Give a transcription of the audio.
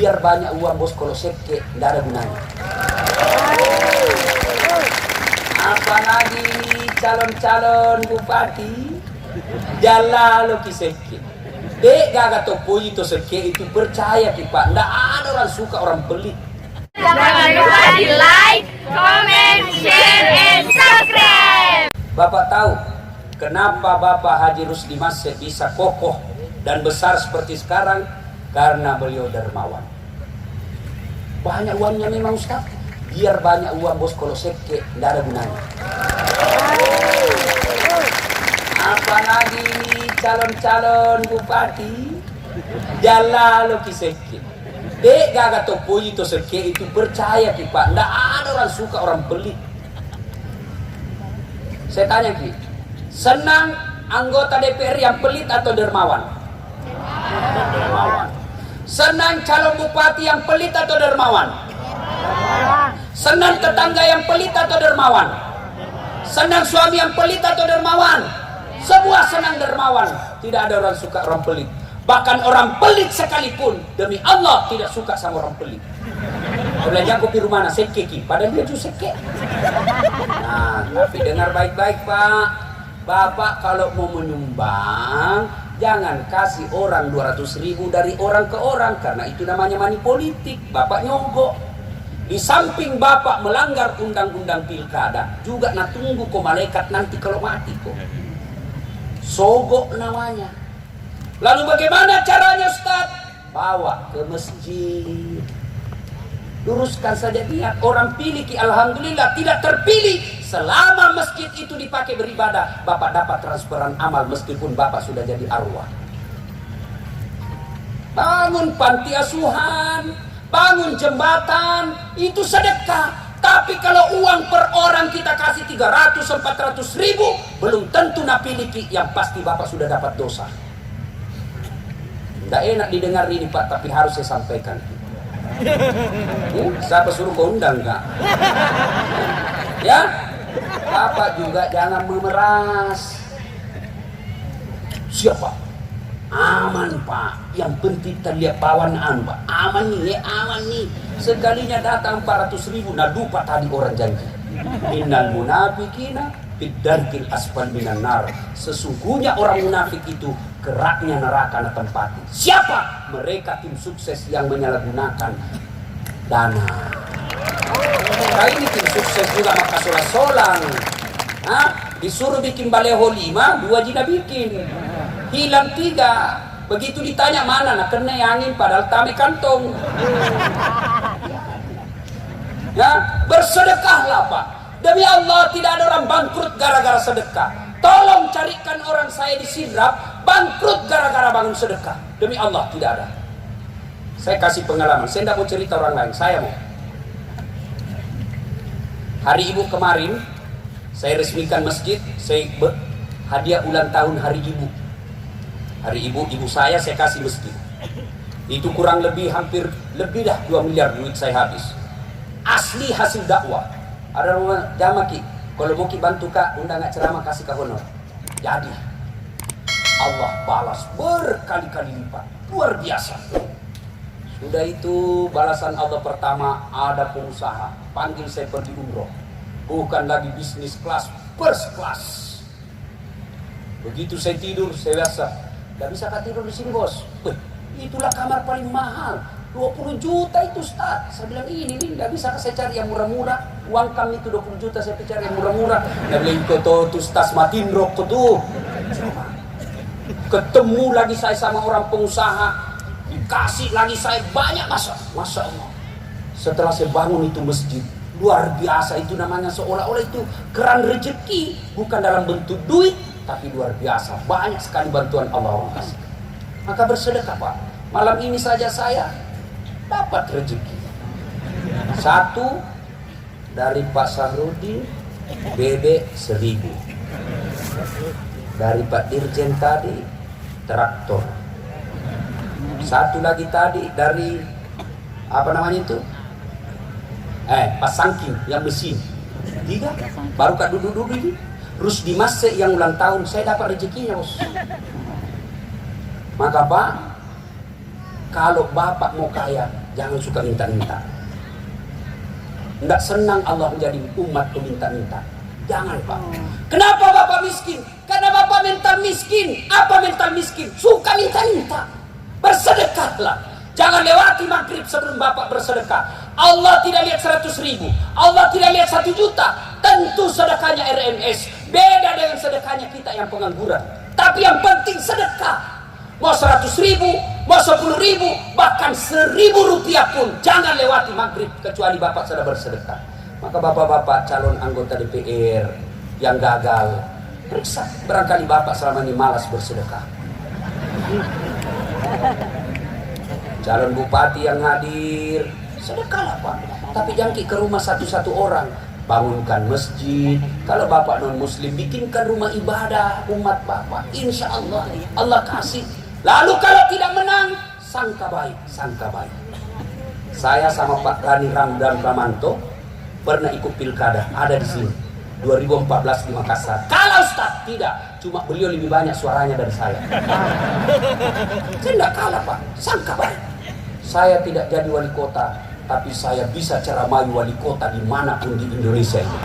biar banyak uang bos, kalau seke tidak ada gunanya. Apalagi calon-calon bupati jala lo ki seke. Dek gaga topo itu seke itu percaya ki Pak, tidak ada orang suka orang pelit. Jangan lupa di like, comment, share, and subscribe. Bapak tahu kenapa Bapak Haji Rusdi Masse bisa kokoh dan besar seperti sekarang? Karena beliau dermawan. Banyak uangnya memang Ustaz. Biar banyak uang bos, kalau seke tidak ada gunanya. Apalagi calon-calon bupati jala lo ki seke. Dek gaga topo itu seke itu percaya ki Pak, tidak ada orang suka orang pelit. Saya tanya ki, senang anggota DPR yang pelit atau dermawan? Dermawan. Senang calon bupati yang pelit atau dermawan? Senang tetangga yang pelit atau dermawan? Senang suami yang pelit atau dermawan? Semua senang dermawan. Tidak ada orang suka orang pelit. Bahkan orang pelit sekalipun demi Allah tidak suka sama orang pelit. Belanja kopi rumah seke ki, padahal dia juga seke. Nah, tapi dengar baik-baik Pak. Bapak kalau mau menyumbang, jangan kasih orang 200.000 dari orang ke orang, karena itu namanya money politik. Bapak nyogok. Di samping Bapak melanggar undang-undang pilkada, juga nak tunggu kok malaikat nanti kalau mati kok. Sogok namanya. Lalu bagaimana caranya Ustaz? Bawa ke masjid. Luruskan saja dia. Orang pilih ki, alhamdulillah tidak terpilih. Selama masjid itu dipakai beribadah, Bapak dapat transferan amal meskipun Bapak sudah jadi arwah. Bangun panti asuhan, bangun jembatan, itu sedekah. Tapi kalau uang per orang kita kasih 300-400 ribu, belum tentu napiliki, yang pasti Bapak sudah dapat dosa. Tidak enak didengar ini Pak, tapi harus saya sampaikan. Siapa suruh kau undang Kak? Ya, Bapak juga jangan memeras. Siapa? Aman Pak, yang penting terlihat bawanaan Pak. Aman nih, aman nih. Sekalinya datang 400.000, nah lupa tadi orang janji. Innal munafikina fid-darkil asfal minan nar. Sesungguhnya orang munafik itu keraknya neraka na tempati. Siapa? Mereka tim sukses yang menyalahgunakan dana. Nah ini tim sukses juga maka solang-solang. Disuruh bikin baleho 5, 2 jina bikin. Hilang 3. Begitu ditanya mana, nak kena angin padahal tami kantong. Ya, bersedekahlah Pak. Demi Allah tidak ada orang bangkrut gara-gara sedekah. Tolong carikan orang saya di Sidrap bangkrut gara-gara bangun sedekah. Demi Allah tidak ada. Saya kasih pengalaman. Saya tidak mau cerita orang lain. Saya mau. Hari Ibu kemarin saya resmikan masjid. Saya hadiah ulang tahun Hari Ibu. Hari Ibu saya kasih masjid. Itu kurang lebih hampir lebih dah 2 miliar duit saya habis. Asli hasil dakwah. Ada rumah jamaki. Kalau mau bantu Kak, undang ceramah kasih ke honor. Jadi Allah balas berkali-kali lipat. Luar biasa. Sudah itu balasan Allah pertama, ada pengusaha panggil saya pergi umroh. Bukan lagi bisnis kelas, first class. Begitu saya tidur, saya biasa, gak bisa Kak tidur di sini bos. Itulah kamar paling mahal, 20 juta itu Ustaz. Saya bilang ini gak bisa saya cari yang murah-murah. Uang kami itu 20 juta saya cari yang murah-murah. Dia bilang itu Ustaz matiin rokok tuh. Ketemu lagi saya sama orang pengusaha, dikasih lagi saya banyak Masya Allah. Setelah saya bangun itu masjid, luar biasa itu namanya, seolah-olah itu keran rezeki, bukan dalam bentuk duit, tapi luar biasa, banyak sekali bantuan Allah orang kasih. Maka bersedekah Pak. Malam ini saja saya dapat rezeki. 1 dari Pak Sahrudin, bebek 1000. Dari Pak Dirjen tadi, traktor. 1 lagi tadi dari apa namanya itu? Pak Sangking yang mesin. 3. Baru Kak duduk-duduk ini. Rusdi Masse yang ulang tahun, saya dapat rezekinya bos. Maka Pak, Kalau bapak mau kaya, jangan suka minta-minta. Nggak senang Allah menjadi umat peminta-minta. Jangan Pak. Kenapa bapak miskin? Karena bapak mental miskin. Apa mental miskin? Suka minta-minta. Bersedekahlah. Jangan lewati maghrib sebelum bapak bersedekah. Allah tidak lihat 100.000. Allah tidak lihat 1 juta. Tentu sedekahnya RMS. Beda dengan sedekahnya kita yang pengangguran. Tapi yang penting sedekah. Mau 100.000, mau 10.000, bahkan 1.000 rupiah pun jangan lewati maghrib kecuali bapak sudah bersedekah. Maka bapak-bapak calon anggota DPR yang gagal, periksa. Barangkali bapak selama ini malas bersedekah. Calon bupati yang hadir, sedekahlah Pak. Tapi jangan ke rumah satu-satu orang. Bangunkan masjid. Kalau bapak non muslim, bikinkan rumah ibadah umat bapak. Insya Allah Allah kasih. Lalu kalau tidak menang, sangka baik, sangka baik. Saya sama Pak Rani Ramdan Pramanto pernah ikut pilkada, ada di sini 2014 di Makassar. Kalau Ustaz tidak, cuma beliau lebih banyak suaranya dari saya. Saya tidak kalah Pak, sangka baik. Saya tidak jadi wali kota, tapi saya bisa ceramai wali kota dimanapun di Indonesia ini.